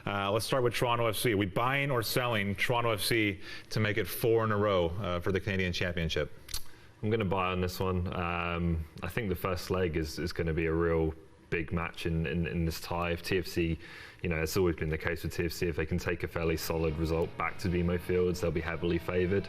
Let's start with Toronto FC. Are we buying or selling Toronto FC to make it 4 in a row for the Canadian Championship? I'm going to buy on this one. I think the first leg is going to be a real big match in this tie. If TFC, it's always been the case with TFC, if they can take a fairly solid result back to BMO Fields, they'll be heavily favoured.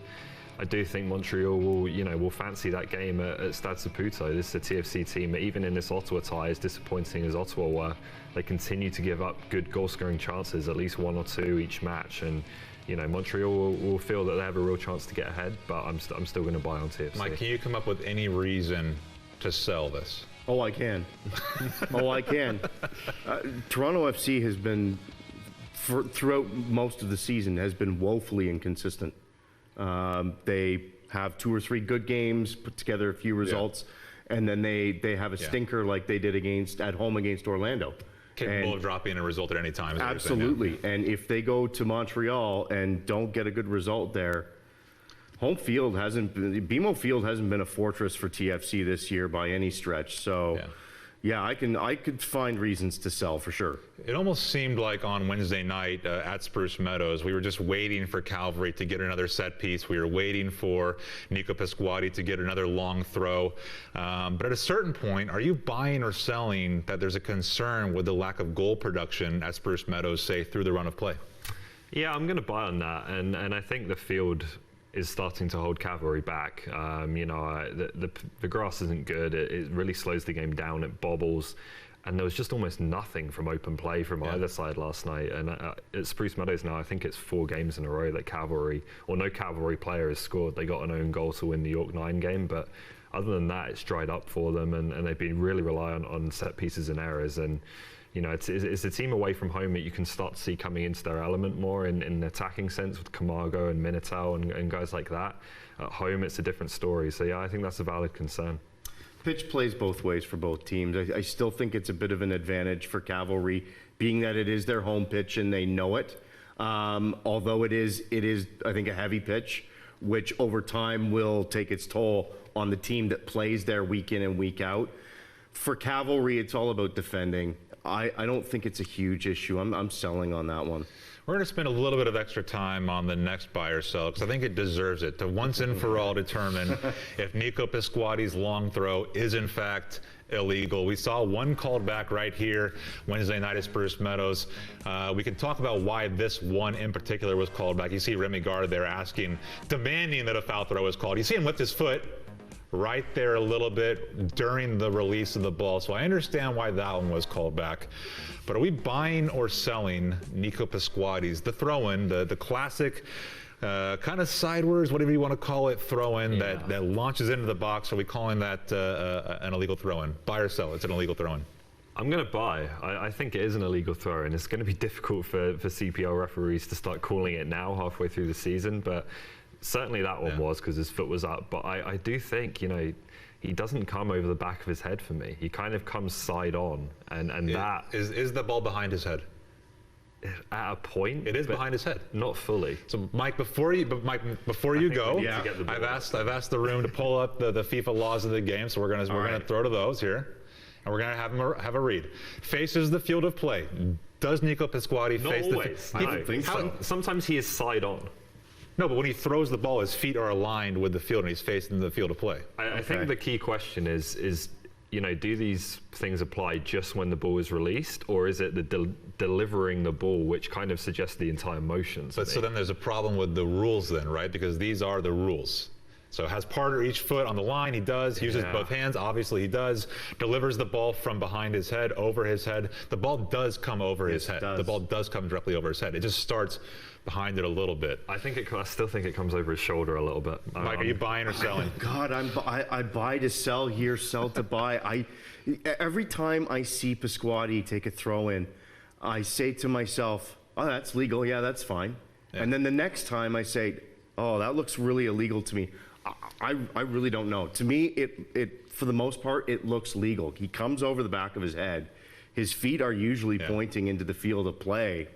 I do think Montreal will fancy that game at Stade Saputo. This is a TFC team that, even in this Ottawa tie, as disappointing as Ottawa were, they continue to give up good goal-scoring chances, at least 1 or 2 each match. And Montreal will feel that they have a real chance to get ahead, but I'm still going to buy on TFC. Mike, can you come up with any reason to sell this? Oh, I can. I can. Toronto FC has been, throughout most of the season, has been woefully inconsistent. They have 2 or 3 good games, put together a few results, and then they have a stinker like they did at home against Orlando. Capable of dropping a result at any time. Absolutely. And if they go to Montreal and don't get a good result there, BMO Field hasn't been a fortress for TFC this year by any stretch. So, I could find reasons to sell for sure. It almost seemed like on Wednesday night at Spruce Meadows, we were just waiting for Cavalry to get another set piece. We were waiting for Nico Pasquotti to get another long throw. But at a certain point, are you buying or selling that there's a concern with the lack of goal production at Spruce Meadows, say, through the run of play? Yeah, I'm going to buy on that. And I think the field is starting to hold Cavalry back. The grass isn't good. It really slows the game down. It bobbles. And there was just almost nothing from open play from either side last night. And at Spruce Meadows now, I think it's 4 games in a row that no Cavalry player has scored. They got an own goal to win the York 9 game, but other than that, it's dried up for them, and they've been really reliant on set pieces and errors. And it's a team away from home that you can start to see coming into their element more in an attacking sense with Camargo and Minotaur and guys like that. At home, it's a different story. So, I think that's a valid concern. Pitch plays both ways for both teams. I still think it's a bit of an advantage for Cavalry, being that it is their home pitch and they know it. Although it is, I think, a heavy pitch, which over time will take its toll on the team that plays there week in and week out. For Cavalry, it's all about defending. I don't think it's a huge issue. I'm selling on that one. We're going to spend a little bit of extra time on the next buy or sell because I think it deserves it to once and for all determine if Nico Pasquotti's long throw is in fact illegal. We saw one called back right here Wednesday night at Spruce Meadows. We can talk about why this one in particular was called back. You see Remy Gard there demanding that a foul throw is called. You see him lift his foot right there a little bit during the release of the ball. So I understand why that one was called back. But are we buying or selling Nico Pasquotti's, the throw-in, the classic kind of sideways, whatever you want to call it, throw-in that launches into the box? Are we calling that an illegal throw-in? Buy or sell? It's an illegal throw-in. I'm going to buy. I think it is an illegal throw, and it's going to be difficult for CPL referees to start calling it now halfway through the season. But certainly that one was because his foot was up. But I do think, he doesn't come over the back of his head for me. He kind of comes side on, and that is the ball behind his head. At a point, it is behind his head, not fully. So, Mike, before you go, I've asked the room to pull up the FIFA laws of the game. So we're gonna throw to those here, and we're gonna have a read. Faces the field of play. Does Nico Pasquotti face always. I don't think so. Sometimes he is side on. No, but when he throws the ball, his feet are aligned with the field, and he's facing the field of play. I think the key question is do these things apply just when the ball is released, or is it the delivering the ball, which kind of suggests the entire motion? So then there's a problem with the rules then, right? Because these are the rules. So has part of each foot on the line, he does. Uses both hands, obviously he does. Delivers the ball from behind his head, over his head. The ball does come over his head. The ball does come directly over his head. It just starts behind it a little bit. I still think it comes over his shoulder a little bit. Mike, are you buying or selling? God, I buy to sell here, sell to buy. Every time I see Pasquotti take a throw in, I say to myself, oh, that's legal. Yeah, that's fine. Yeah. And then the next time I say, oh, that looks really illegal to me. I really don't know. To me, it for the most part, it looks legal. He comes over the back of his head. His feet are usually pointing into the field of play.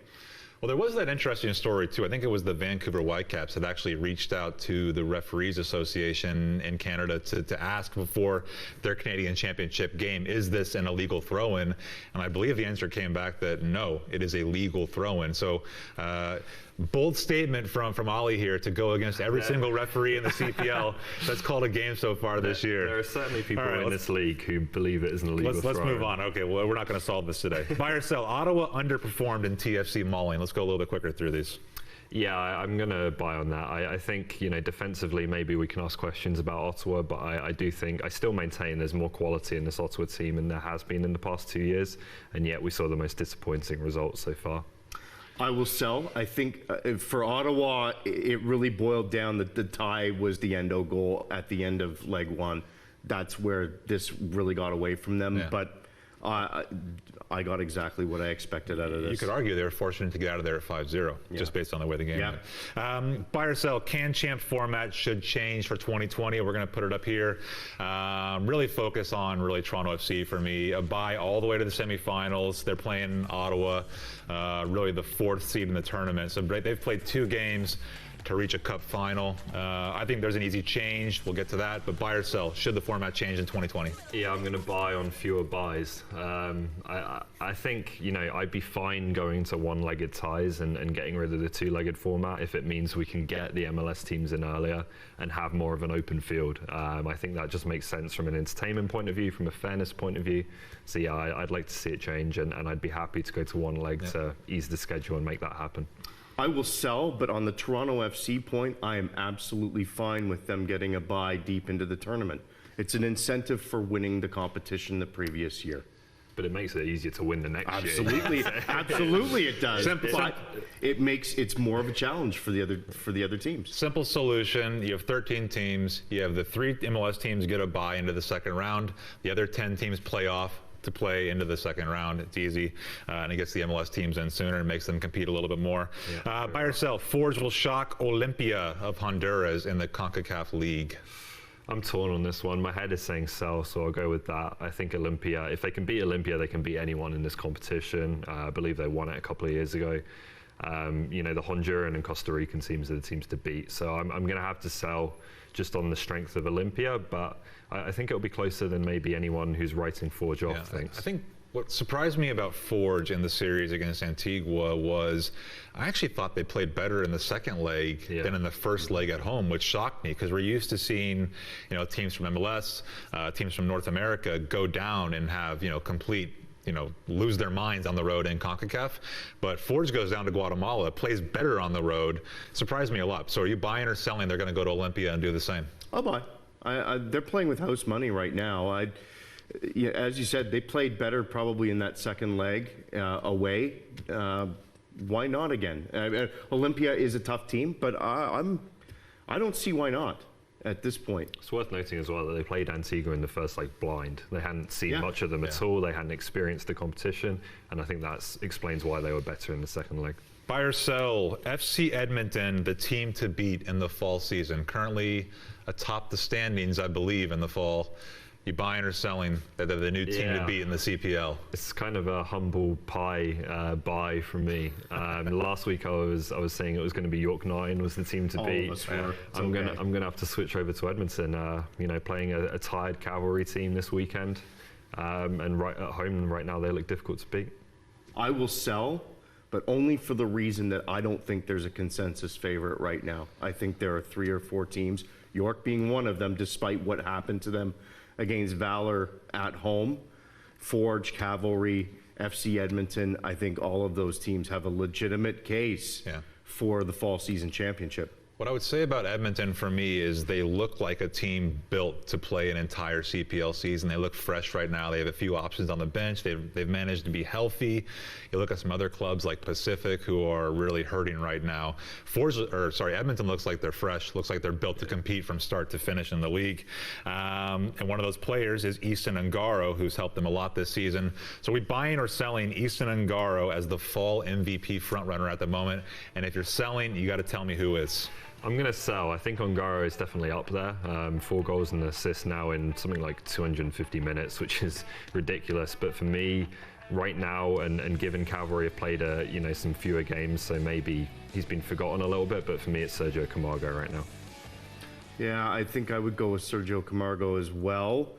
Well, there was that interesting story, too. I think it was the Vancouver Whitecaps that actually reached out to the Referees Association in Canada to ask before their Canadian Championship game, is this an illegal throw-in? And I believe the answer came back that no, it is a legal throw-in. So bold statement from Ollie here to go against every single referee in the CPL that's called a game so far this year. There are certainly people in this league who believe it is an illegal Let's move on. Okay, well, we're not going to solve this today. Buy or sell. Ottawa underperformed in TFC mauling. Let's go a little bit quicker through these. Yeah, I'm going to buy on that. I think, defensively, maybe we can ask questions about Ottawa, but I still maintain there's more quality in this Ottawa team than there has been in the past 2 years, and yet we saw the most disappointing results so far. I will sell. I think for Ottawa, it really boiled down that the tie was the Ongao goal at the end of leg one. That's where this really got away from them. Yeah. But I got exactly what I expected out of this. You could argue they were fortunate to get out of there at 5-0, just based on the way the game went. Buy or sell, CAN-CHAMP format should change for 2020. We're going to put it up here. Really focus on Toronto FC for me. A buy all the way to the semifinals. They're playing Ottawa, really the 4th seed in the tournament. So they've played 2 games to reach a cup final. I think there's an easy change. We'll get to that. But buy or sell, should the format change in 2020? Yeah, I'm going to buy on fewer buys. I think, I'd be fine going to one-legged ties and getting rid of the 2-legged format if it means we can get the MLS teams in earlier and have more of an open field. I think that just makes sense from an entertainment point of view, from a fairness point of view. So yeah, I'd like to see it change, and I'd be happy to go to one leg to ease the schedule and make that happen. I will sell, but on the Toronto FC point, I am absolutely fine with them getting a bye deep into the tournament. It's an incentive for winning the competition the previous year. But it makes it easier to win the next year. Absolutely it does. But it's more of a challenge for the other teams. Simple solution. You have 13 teams. You have the 3 MLS teams get a bye into the second round. The other 10 teams play off to play into the second round. It's easy, and it gets the MLS teams in sooner and makes them compete a little bit more. Buy or sell, Forge will shock Olympia of Honduras in the CONCACAF League. I'm torn on this one. My head is saying sell, so I'll go with that. I think Olympia, if they can beat Olympia, they can beat anyone in this competition. I believe they won it a couple of years ago. The Honduran and Costa Rican teams are the teams to beat. So I'm going to have to sell just on the strength of Olympia, but I think it'll be closer than maybe anyone who's writing Forge off thinks. I think what surprised me about Forge in the series against Antigua was I actually thought they played better in the second leg than in the first leg at home, which shocked me because we're used to seeing, teams from MLS, teams from North America go down and have, complete lose their minds on the road in CONCACAF. But Forge goes down to Guatemala, plays better on the road. Surprised me a lot. So are you buying or selling they're going to go to Olympia and do the same? I'll buy. They're playing with house money right now. As you said, they played better probably in that second leg away. Why not again? Olympia is a tough team, but I don't see why not at this point. It's worth noting as well that they played Antigua in the first leg blind. They hadn't seen much of them at all. They hadn't experienced the competition, and I think that explains why they were better in the second leg. Buy or sell, FC Edmonton, the team to beat in the fall season. Currently atop the standings, I believe, in the fall. You buying or selling that they're the new team to beat in the CPL? It's kind of a humble pie buy from me. Last week I was saying it was going to be York 9 was the team to beat. I'm gonna have to switch over to Edmonton. Playing a tired Cavalry team this weekend, and right at home right now they look difficult to beat. I will sell, but only for the reason that I don't think there's a consensus favorite right now. I think there are 3 or 4 teams, York being one of them, despite what happened to them against Valor at home. Forge, Cavalry, FC Edmonton, I think all of those teams have a legitimate case for the fall season championship. What I would say about Edmonton for me is they look like a team built to play an entire CPL season. They look fresh right now. They have a few options on the bench. They've managed to be healthy. You look at some other clubs like Pacific who are really hurting right now. Edmonton looks like they're fresh. Looks like they're built to compete from start to finish in the league. And one of those players is Easton Ongao, who's helped them a lot this season. So are we buying or selling Easton Ongao as the fall MVP frontrunner at the moment? And if you're selling, you got to tell me who is. I'm going to sell. I think Ongao is definitely up there. 4 goals and assists now in something like 250 minutes, which is ridiculous. But for me, right now, and given Cavalry have played some fewer games, so maybe he's been forgotten a little bit. But for me, it's Sergio Camargo right now. Yeah, I think I would go with Sergio Camargo as well.